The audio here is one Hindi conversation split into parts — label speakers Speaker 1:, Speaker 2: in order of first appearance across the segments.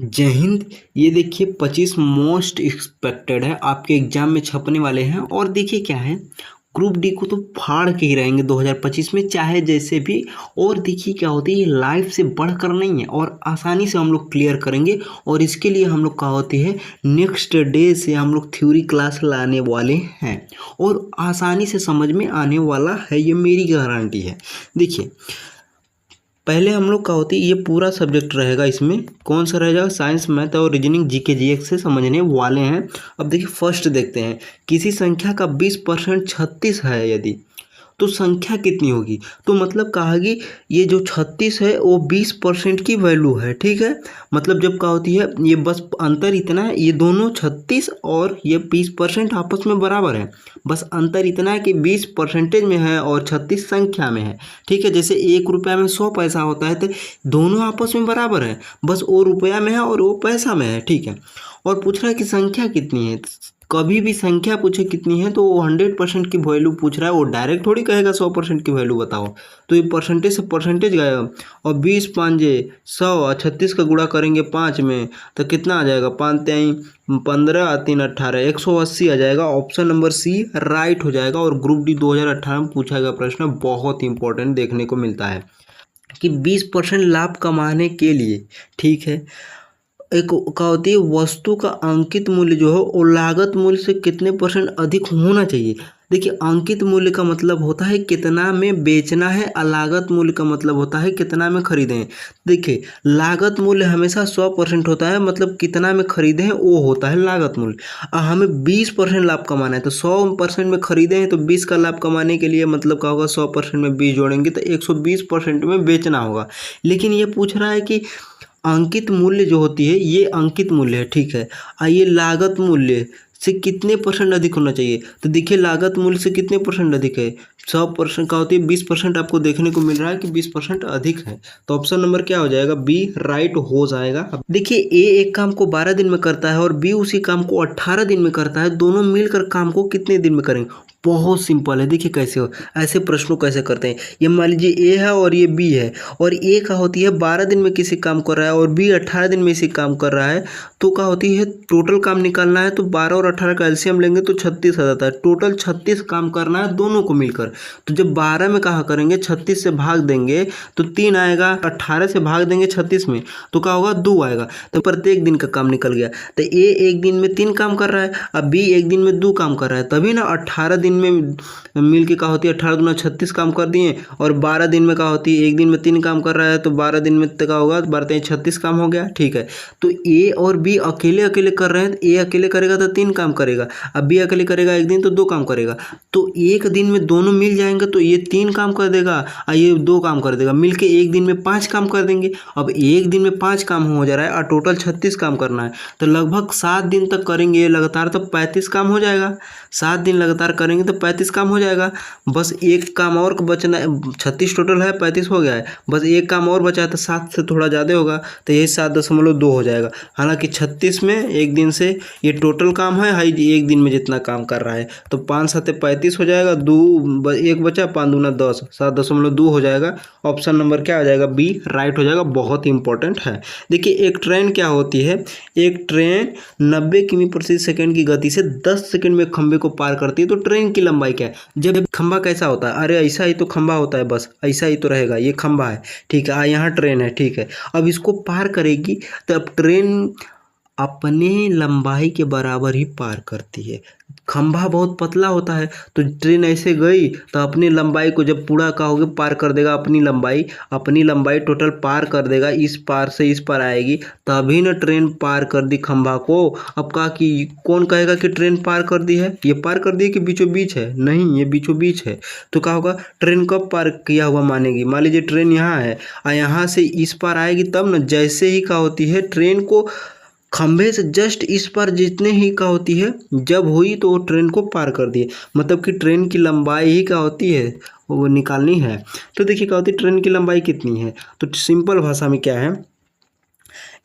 Speaker 1: जय हिंद। ये देखिए 25 मोस्ट एक्सपेक्टेड है, आपके एग्जाम में छपने वाले हैं। और देखिए क्या है, ग्रुप डी को तो फाड़ के ही रहेंगे 2025 में, चाहे जैसे भी। और देखिए क्या होती है, ये लाइफ से बढ़कर नहीं है और आसानी से हम लोग क्लियर करेंगे। और इसके लिए हम लोग क्या होती है, नेक्स्ट डे से हम लोग थ्योरी क्लास लाने वाले हैं और आसानी से समझ में आने वाला है, ये मेरी गारंटी है। देखिए पहले हम लोग क्या होती है, ये पूरा सब्जेक्ट रहेगा। इसमें कौन सा रहेगा, साइंस, मैथ और रीजनिंग, जीके जीएस से समझने वाले हैं। अब देखिए फर्स्ट देखते हैं, किसी संख्या का 20% 36 है यदि, तो संख्या कितनी होगी। तो मतलब कहा कि ये जो 36 है वो 20% की वैल्यू है, ठीक है। मतलब जब क्या होती है, ये बस अंतर इतना है, ये दोनों 36 और ये 20% आपस में बराबर है। बस अंतर इतना है कि 20 परसेंटेज में है और 36 संख्या में है, ठीक है। जैसे 1 रुपया में 100 पैसा होता है, तो दोनों आपस में बराबर है, बस वो रुपया में है और वो पैसा में है, ठीक है। और पूछ रहा है कि संख्या कितनी है। कभी भी संख्या पूछे कितनी है तो वो 100% की वैल्यू पूछ रहा है, वो डायरेक्ट थोड़ी कहेगा 100% की वैल्यू बताओ। तो ये परसेंटेज से परसेंटेज गया। और 20 पाँचे 100 और 36 का गुणा करेंगे 5 में तो कितना आ जाएगा, 5 तेई 15 3 18, 180 आ जाएगा। ऑप्शन नंबर सी राइट हो जाएगा। और ग्रुप डी 2018 में पूछा गया प्रश्न बहुत इंपॉर्टेंट देखने को मिलता है कि 20% लाभ कमाने के लिए, ठीक है, एक क्या होती है, वस्तु का अंकित मूल्य जो है वो लागत मूल्य से कितने % अधिक होना चाहिए। देखिए अंकित मूल्य का मतलब होता है कितना में बेचना है, और लागत मूल्य का मतलब होता है कितना में खरीदे हैं। देखिए लागत मूल्य हमेशा 100% होता है, मतलब कितना में खरीदे हैं वो होता है लागत मूल्य। और हमें 20% लाभ कमाना है, तो 100% में खरीदे हैं तो 20 का लाभ कमाने के लिए मतलब क्या होगा, 100% में 20 जोड़ेंगे तो 120% में बेचना होगा। लेकिन ये पूछ रहा है कि अंकित मूल्य जो होती है, ये अंकित मूल्य है, ठीक है। ये लागत मूल्य से कितने % अधिक होना चाहिए। तो देखिए लागत मूल्य से कितने % अधिक है, 100% का होती है 20% आपको देखने को मिल रहा है कि 20% अधिक है। तो ऑप्शन नंबर क्या हो जाएगा, बी राइट हो जाएगा। अब देखिए ए एक काम को 12 दिन में करता है और बी उसी काम को 18 दिन में करता है, दोनों मिलकर काम को कितने दिन में करेंगे। बहुत सिंपल है, देखिए कैसे हो, ऐसे प्रश्नों कैसे करते हैं। ये मान लीजिए ए है और ये बी है, और ए का होती है 12 दिन में किसी काम कर रहा है और बी 18 दिन में इसी काम कर रहा है। तो क्या होती है, टोटल काम निकालना है तो 12 और 18 का एलसीएम लेंगे तो 36 आ जाता है। टोटल 36 काम करना है दोनों को मिलकर। तो जब 12 में कहा करेंगे 36 से भाग देंगे तो 3 आएगा, 18 से भाग देंगे 36 में तो क्या होगा, 2 आएगा। तो प्रत्येक दिन का काम निकल गया। तो ए एक दिन में 3 काम कर रहा है, अब बी एक दिन में 2 काम कर रहा है, तभी ना 18 दिन में मिल के क्या होती है, 18 दूना 36 काम कर दिए। और 12 दिन में क्या होती है, एक दिन में 3 काम कर रहा है तो 12 दिन में क्या होगा, 12 36 काम हो गया, ठीक है। तो ए और बी अकेले अकेले कर रहे हैं, ए अकेले करेगा तो 3 काम करेगा, अब बी अकेले करेगा एक दिन तो 2 काम करेगा। तो एक दिन में दोनों मिल जाएंगे तो ये 3 काम कर देगा और ये 2 काम कर देगा, मिलके एक दिन में 5 काम कर देंगे। अब एक दिन में 5 काम हो जा रहा है और टोटल 36 काम करना है, तो लगभग 7 दिन तक करेंगे लगातार तो 35 काम हो जाएगा। 7 दिन लगातार करेंगे तो 35 काम हो जाएगा। बस एक काम और बचना है, 36 टोटल है, 35 हो गया है, बस एक काम और बचा है तो 7 से थोड़ा ज़्यादा होगा, तो यही 7.2 हो जाएगा। हालांकि 36 में एक दिन से ये टोटल काम है, हाई एक दिन में जितना काम कर रहा है, तो 5 7 35 हो जाएगा, 2 एक बचा, 5 दूना 10, 7.2 हो जाएगा। ऑप्शन नंबर क्या हो जाएगा, बी राइट हो जाएगा। बहुत इंपॉर्टेंट है। देखिए एक ट्रेन क्या होती है, एक ट्रेन 90 किमी प्रति सेकंड की गति से 10 सेकंड में खंबे को पार करती है, तो ट्रेन की लंबाई क्या है। जब खंबा कैसा होता है, अरे ऐसा ही तो खंबा होता है, बस ऐसा ही तो रहेगा, ये खंबा है, ठीक है, यहाँ ट्रेन है, ठीक है। अब इसको पार करेगी तो अब ट्रेन अपने लंबाई के बराबर ही पार करती है। खंभा बहुत पतला होता है तो ट्रेन ऐसे गई तो अपनी लंबाई को जब पूरा कहोगे पार कर देगा, अपनी लंबाई टोटल पार कर देगा, इस पार से इस पार आएगी तभी ना ट्रेन पार कर दी खंभा को। अब कहा कि कौन कहेगा कि ट्रेन पार कर दी है, ये पार कर दी है कि बीचों बीच है, नहीं ये बीचों बीच है। तो क्या होगा, ट्रेन कब पार किया हुआ मानेगी। मान लीजिए ट्रेन यहाँ है और यहाँ से इस पार आएगी, तब ना जैसे ही क्या होती है, ट्रेन को खंभे से जस्ट इस पर जितने ही का होती है, जब हुई तो वो ट्रेन को पार कर दिए। मतलब कि ट्रेन की लंबाई ही क्या होती है, वो निकालनी है। तो देखिए क्या होती है, ट्रेन की लंबाई कितनी है, तो सिंपल भाषा में क्या है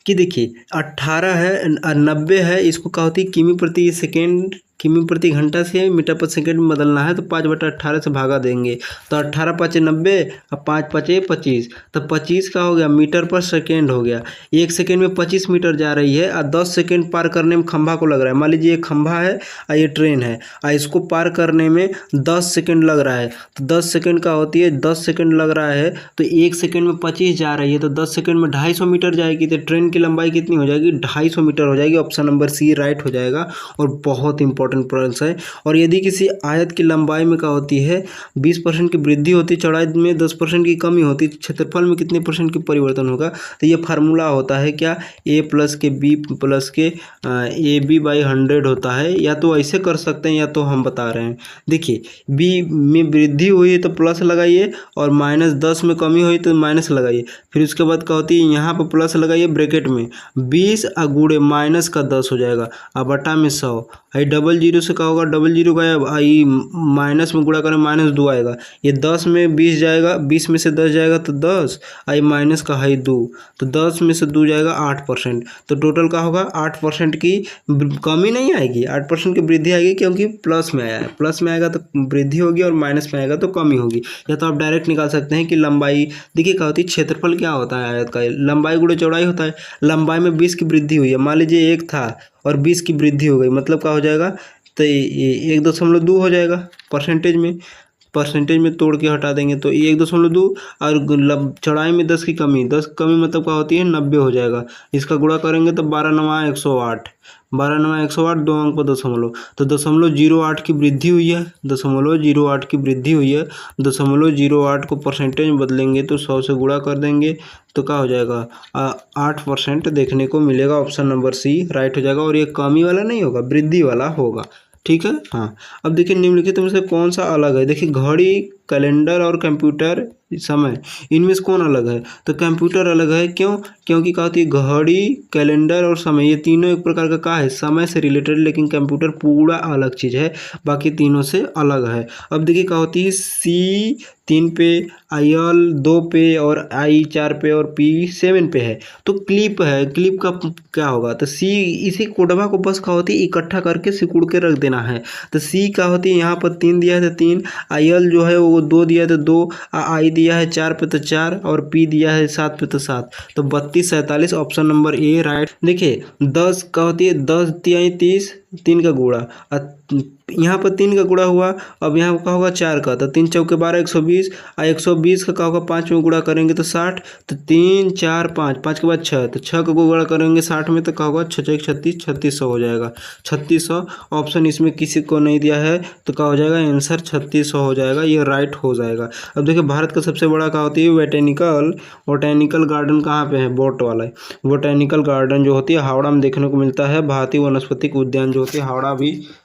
Speaker 1: कि देखिए 18 है और 90 है, इसको क्या होती है किमी प्रति सेकेंड किमी प्रति घंटा से मीटर पर सेकंड में बदलना है तो 5/18 से भागा देंगे तो 18 5 90 और 5 5 25, तो 25 का हो गया मीटर पर सेकेंड हो गया। 1 सेकेंड में 25 मीटर जा रही है और 10 सेकेंड पार करने में खंभा को लग रहा है। मान लीजिए ये खंभा है और ये ट्रेन है और इसको पार करने में 10 सेकेंड लग रहा है, तो 10 सेकेंड का होती है 10 सेकेंड लग रहा है तो 1 सेकेंड में 25 जा रही है तो 10 सेकेंड में 250 मीटर जाएगी, तो ट्रेन की लंबाई कितनी हो जाएगी? 250 मीटर हो जाएगी। ऑप्शन नंबर सी राइट हो जाएगा और बहुत इंपॉर्टेंट प्रश्न है। और यदि किसी आयत की लंबाई में क्या होती है 20% की वृद्धि होती है, चौड़ाई में 10% की कमी होती है, क्षेत्रफल में कितने परसेंट की परिवर्तन होगा? तो ये फार्मूला होता है क्या? ए प्लस के बी प्लस के ए बी बाई 100 होता है। या तो ऐसे कर सकते हैं या तो हम बता रहे हैं। देखिए बी में वृद्धि हुई तो प्लस लगाइए और -10 में कमी हुई तो माइनस लगाइए। फिर उसके बाद क्या होती है यहाँ पर प्लस लगाइए ब्रैकेट में 20 गुणे माइनस का 10 हो जाएगा और बटा में 100। आई डबल जीरो से क्या होगा? डबल जीरो गायब, आई माइनस में गुणा करें -2 आएगा। ये 10 में 20 जाएगा, 20 में से 10 जाएगा तो 10, आई माइनस का है 2, तो 10 में से 2 जाएगा 8%। तो टोटल क्या होगा? 8% की कमी नहीं आएगी, 8% की वृद्धि आएगी क्योंकि प्लस में आया है। प्लस में आएगा तो वृद्धि होगी और माइनस में आएगा तो कमी होगी। या तो आप डायरेक्ट निकाल सकते हैं कि लंबाई, देखिए क्या होती है क्षेत्रफल क्या होता है आयत का? लंबाई गुणे चौड़ाई होता है। लंबाई में 20 की वृद्धि हुई है, मान लीजिए 1 था और 20 की वृद्धि हो गई, मतलब क्या हो जाएगा? तो 1.2 हो जाएगा परसेंटेज में तोड़ के हटा देंगे तो 1.2 और चौड़ाई में 10 की कमी, 10 कमी मतलब क्या होती है? 90 हो जाएगा। इसका गुणा करेंगे तो 12 9 108, 12 9 108, 2 अंक पर दशमलव, तो 0.08 की वृद्धि हुई है, 0.08 की वृद्धि हुई है। 0.08 को परसेंटेज में बदलेंगे तो 100 से गुणा कर देंगे तो क्या हो जाएगा? 8% देखने को मिलेगा। ऑप्शन नंबर सी राइट हो जाएगा और ये कमी वाला नहीं होगा, वृद्धि वाला होगा। ठीक है, हाँ। अब देखिए निम्नलिखित में से कौन सा अलग है? देखिए घड़ी, कैलेंडर और कंप्यूटर समय, इनमें से कौन अलग है? तो कंप्यूटर अलग है। क्यों? क्योंकि क्या होती है घड़ी, कैलेंडर और समय ये तीनों एक प्रकार का क्या है? समय से रिलेटेड, लेकिन कंप्यूटर पूरा अलग चीज़ है, बाकी तीनों से अलग है। अब देखिए क्या होती है सी 3 पे, आई एल 2 पे और आई 4 पे और पी 7 पे है। तो क्लिप है, क्लिप का क्या होगा? तो सी, इसी कोडवा को बस क्या होती है इकट्ठा करके सिकुड़ के रख देना है। तो सी क्या होती है यहाँ पर 3 दिया है तो 3, आई एल जो है वो 2 दिया है तो 2, आई दिया है 4 पे तो 4 और पी दिया है 7 पे तो 7, तो 32 47 ऑप्शन नंबर ए राइट। देखिए 10 क्या होती है? 10 तिहाई 30, 3 का गुणा, यहाँ पर 3 का गुणा हुआ। अब यहाँ का होगा 4 का, तो 3 चौके 12 120 और 120 का क्या होगा? 5 में गुणा करेंगे तो 60, तो 3 4 5, 5 के बाद 6, तो 6 का गुणा करेंगे 60 में तो क्या होगा? 6 6 36, 3600 हो जाएगा। 3600 ऑप्शन इसमें किसी को नहीं दिया है तो क्या हो जाएगा? आंसर 3600 हो जाएगा, ये राइट हो जाएगा। अब देखिए भारत का सबसे बड़ा क्या होती है? बोटेनिकल गार्डन कहाँ पे है? बोट वाला है। बोटेनिकल गार्डन जो होती है हावड़ा में देखने को मिलता है। भारतीय वनस्पतिक उद्यान जो होती है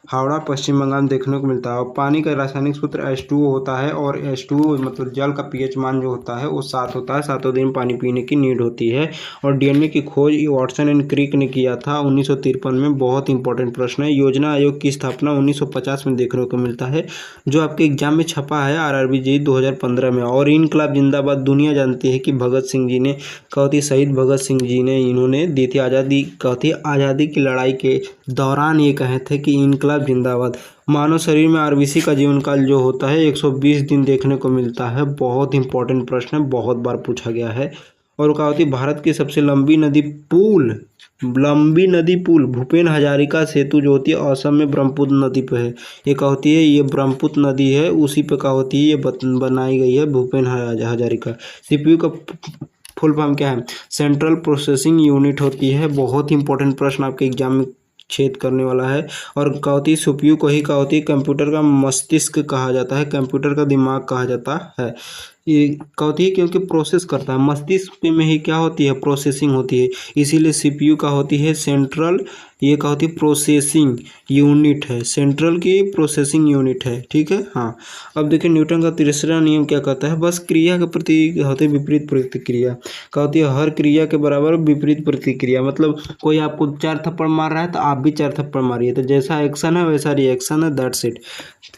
Speaker 1: हावड़ा पश्चिम बंगाल में देखने को मिलता है। और पानी का रासायनिक सूत्र H2O होता है और H2O मतलब जल का pH मान जो होता है वो 7 होता है। 7 दिन पानी पीने की नीड होती है। और डीएनए की खोज वाटसन एंड क्रिक ने किया था 1953 में। बहुत इंपॉर्टेंट प्रश्न है। योजना आयोग की स्थापना 1950 में देखने को मिलता है, जो आपके एग्जाम में छपा है RRB JEE 2015 में। और इनकलाब जिंदाबाद दुनिया जानती है कि भगत सिंह जी ने कहती, शहीद भगत सिंह जी ने इन्होंने दी थी आज़ादी, कहती आज़ादी की लड़ाई के दौरान ये कहे थे कि इनकलाब जिंदाबाद। मानव शरीर में आरबीसी का जीवन काल जो होता है 120 दिन देखने को मिलता है। बहुत इंपॉर्टेंट प्रश्न है, बहुत बार पूछा गया है। और क्या होती है? भारत की सबसे लंबी नदी पुल भूपेन हजारिका सेतु जो होती है असम में ब्रह्मपुत्र नदी पे है। ये क्या होती है? ये ब्रह्मपुत्र नदी है, उसी पे क्या होती है? ये बनाई गई है भूपेन हजारिका। सीपीयू का फुल फॉर्म क्या है? सेंट्रल प्रोसेसिंग यूनिट होती है। बहुत इंपॉर्टेंट प्रश्न आपके एग्जाम में छेद करने वाला है। और क्या होती है? सीपीयू को ही क्या होती है? कंप्यूटर का मस्तिष्क कहा जाता है, कंप्यूटर का दिमाग कहा जाता है। ये क्या होती है? क्योंकि प्रोसेस करता है, मस्तिष्क में ही क्या होती है? प्रोसेसिंग होती है, इसीलिए सीपीयू का होती है सेंट्रल, ये क्या होती है? प्रोसेसिंग यूनिट है, सेंट्रल की प्रोसेसिंग यूनिट है। ठीक है, हाँ। अब देखिए न्यूटन का तीसरा नियम क्या कहता है? बस क्रिया के प्रति होती है विपरीत प्रतिक्रिया। क्या होती है? हर क्रिया के बराबर विपरीत प्रतिक्रिया। मतलब कोई आपको 4 थप्पड़ मार रहा है तो आप भी 4 थप्पड़ मारिए, तो जैसा एक्शन है वैसा रिएक्शन है, दैट्स इट।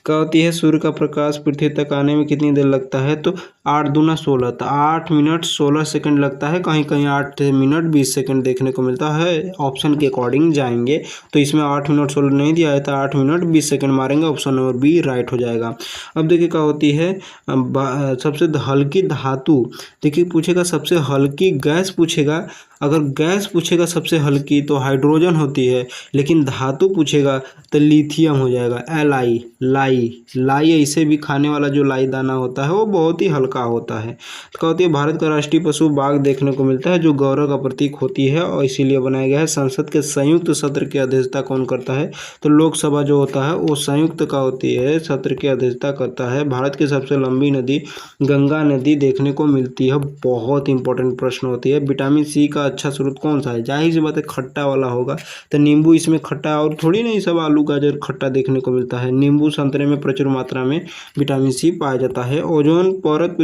Speaker 1: क्या होती है? सूर्य का प्रकाश पृथ्वी तक आने में कितनी देर लगता है? तो 8 दूना 16, तो 8 मिनट 16 सेकंड लगता है। कहीं कहीं 8 मिनट 20 सेकंड देखने को मिलता है। ऑप्शन के अकॉर्डिंग जाए। आएंगे। तो इसमें 8 मिनट 16 नहीं दिया है, तो 8 मिनट 20 सेकंड मारेंगे, ऑप्शन नंबर बी राइट हो जाएगा। अब देखिए क्या होती है सबसे हल्की धातु, देखिए पूछेगा सबसे हल्की गैस पूछेगा, अगर गैस पूछेगा सबसे हल्की तो हाइड्रोजन होती है, लेकिन धातु पूछेगा तो लिथियम हो जाएगा। एलाई लाई लाई ऐसे भी खाने वाला जो लाई दाना होता है वो बहुत ही हल्का होता है। तो क्या होती है भारत का राष्ट्रीय पशु बाघ देखने को मिलता है, जो गौरव का प्रतीक होती है और इसीलिए बनाया गया है। संसद के संयुक्त सत्र की अध्यक्षता कौन करता है, तो लोकसभा जो होता है वो संयुक्त का होती है, सत्र की अध्यक्षता करता है। भारत की सबसे लंबी नदी गंगा नदी देखने को मिलती है, बहुत इंपॉर्टेंट प्रश्न होती है। विटामिन सी का अच्छा स्रोत कौन सा है, जाहिर सी बात है खट्टा वाला होगा, तो नींबू इसमें खट्टा, और थोड़ी नहीं सब आलू गाजर खट्टा देखने को मिलता है। नींबू संतरे में प्रचुर मात्रा में विटामिन सी पाया जाता है। ओजोन परत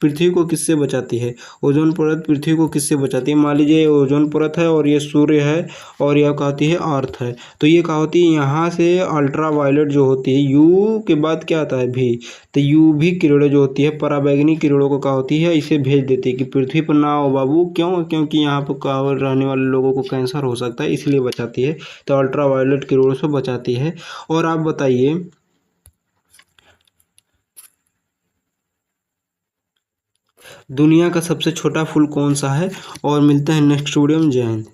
Speaker 1: पृथ्वी को किससे बचाती है, ओजोन परत पृथ्वी को किससे बचाती है। मान लीजिए ओजोन परत है और ये सूर्य है और यह कहती है अर्थ है, तो ये क्या होती है यहाँ से अल्ट्रा वायलेट जो होती है, यू के बाद क्या आता है भी, तो यूवी किरणें जो होती है पराबैंगनी किरणों को क्या होती है इसे भेज देती है कि पृथ्वी पर ना आओ बाबू, क्यों, क्योंकि यहाँ पर रहने वाले लोगों को कैंसर हो सकता है, इसलिए बचाती है। तो अल्ट्रा वायलेट किरणों से बचाती है। और आप बताइए दुनिया का सबसे छोटा फूल कौन सा है। और मिलते हैं नेक्स्ट वीडियो में। जय हिंद।